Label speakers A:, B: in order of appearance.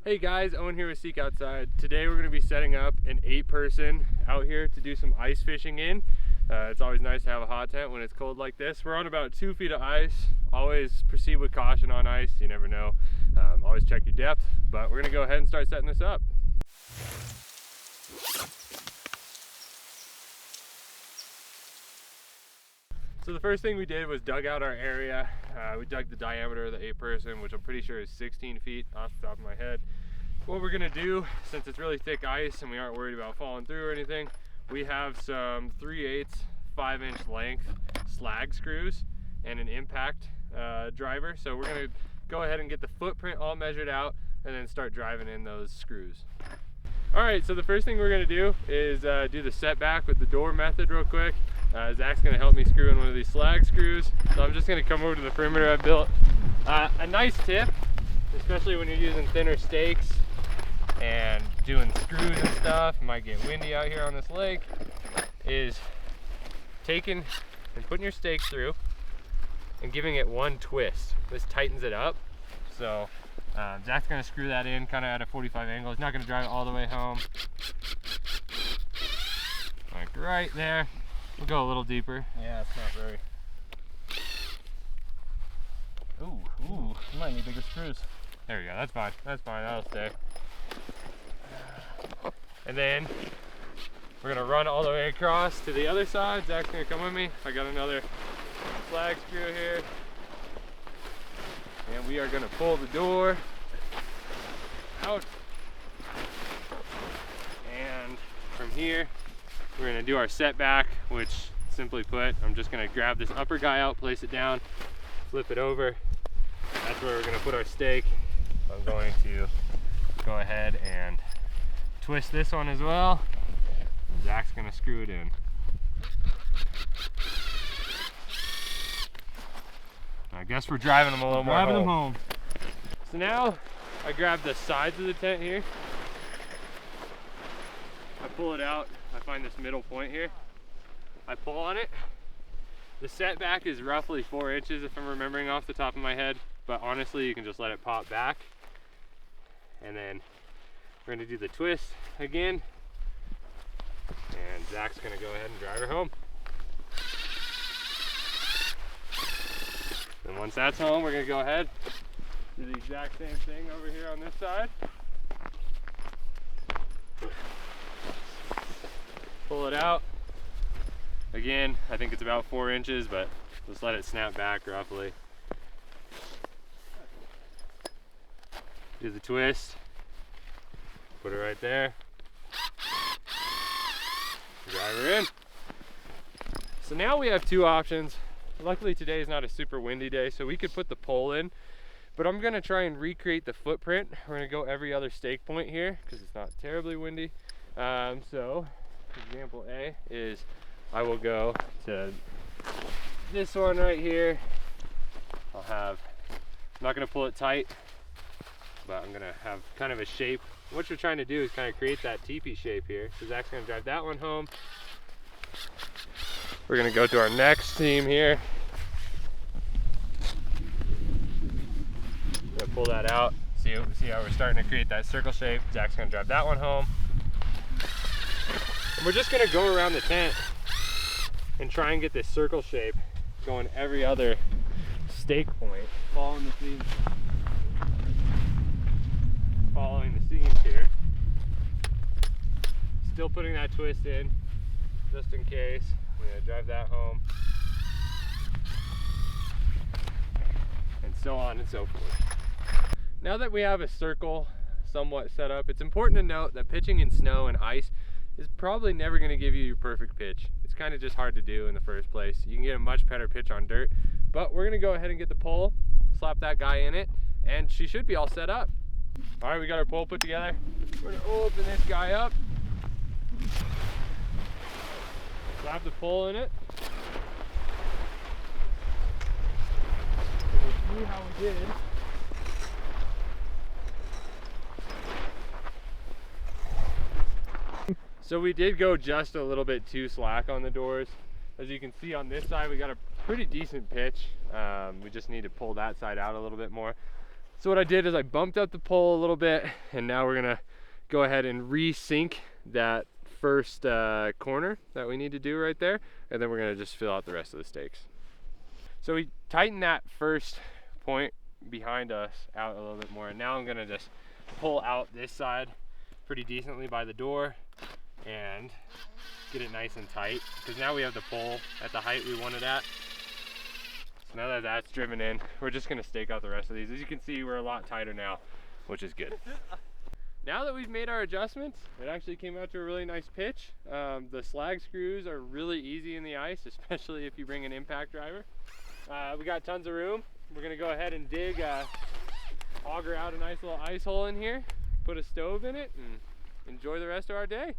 A: Hey guys, Owen here with Seek Outside. Today we're going to be setting up an 8-person out here to do some ice fishing in. It's always nice to have a hot tent when it's cold like this. We're on about 2 feet of ice. Always proceed with caution on ice, you never know. Always check your depth, but we're going to go ahead and start setting this up. So the first thing we did was dug out our area. We dug the diameter of the 8-person, which I'm pretty sure is 16 feet off the top of my head. What we're gonna do, since it's really thick ice and we aren't worried about falling through or anything, we have some 3/8 5-inch length slag screws and an impact driver. So we're gonna go ahead and get the footprint all measured out and then start driving in those screws. All right, so the first thing we're gonna do is do the setback with the door method real quick. Zach's gonna help me screw in one of these slag screws. So I'm just gonna come over to the perimeter I built. A nice tip, especially when you're using thinner stakes and doing screws and stuff, it might get windy out here on this lake, is taking and putting your stakes through and giving it one twist. This tightens it up. So Zach's gonna screw that in kind of at a 45 angle. He's not gonna drive it all the way home. Like right there. We'll go a little deeper.
B: Yeah, it's not very. Ooh, you might need bigger screws.
A: There we go, that's fine, that'll stay. And then we're gonna run all the way across to the other side. Zach's gonna come with me. I got another slag screw here. And we are gonna pull the door out. And from here, we're gonna do our setback, which simply put, I'm just gonna grab this upper guy out, place it down, flip it over. That's where we're gonna put our stake. I'm going to go ahead and twist this one as well. And Zach's gonna screw it in. I guess we're driving them a little more home. So now I grab the sides of the tent here. I pull it out. I find this middle point here. I pull on it. The setback is roughly 4 inches if I'm remembering off the top of my head, but honestly you can just let it pop back. And then we're gonna do the twist again. And Zach's gonna go ahead and drive her home. And once that's home, we're gonna go ahead, do the exact same thing over here on this side. Pull it out. Again, I think it's about 4 inches, but just let it snap back roughly. Do the twist. Put it right there. Drive her in. So now we have 2 options. Luckily today is not a super windy day, so we could put the pole in, but I'm gonna try and recreate the footprint. We're gonna go every other stake point here because it's not terribly windy. So example A is I will go to this one right here. I'm not gonna pull it tight, but I'm gonna have kind of a shape. What you're trying to do is kind of create that teepee shape here. So Zach's gonna drive that one home. We're gonna go to our next seam here. I'm gonna pull that out. See how we're starting to create that circle shape. Zach's gonna drive that one home. And we're just gonna go around the tent and try and get this circle shape going every other stake point. Following the seams here. Still putting that twist in, just in case. I'm gonna drive that home. And so on and so forth. Now that we have a circle somewhat set up, it's important to note that pitching in snow and ice is probably never going to give you your perfect pitch. It's kind of just hard to do in the first place. You can get a much better pitch on dirt, but we're going to go ahead and get the pole, slap that guy in it, and she should be all set up. All right, we got our pole put together. We're going to open this guy up, slap the pole in it, and we'll see how we did. So we did go just a little bit too slack on the doors. As you can see on this side, we got a pretty decent pitch. We just need to pull that side out a little bit more. So what I did is I bumped up the pole a little bit, and now we're gonna go ahead and re-sink that first corner that we need to do right there, and then we're gonna just fill out the rest of the stakes. So we tightened that first point behind us out a little bit more, and now I'm gonna just pull out this side pretty decently by the door and get it nice and tight, because now we have the pole at the height we want it at. So now that that's driven in, we're just gonna stake out the rest of these. As you can see, we're a lot tighter now, which is good. Now that we've made our adjustments, it actually came out to a really nice pitch. The slag screws are really easy in the ice, especially if you bring an impact driver. We got tons of room. We're gonna go ahead and dig, auger out a nice little ice hole in here, put a stove in it, and enjoy the rest of our day.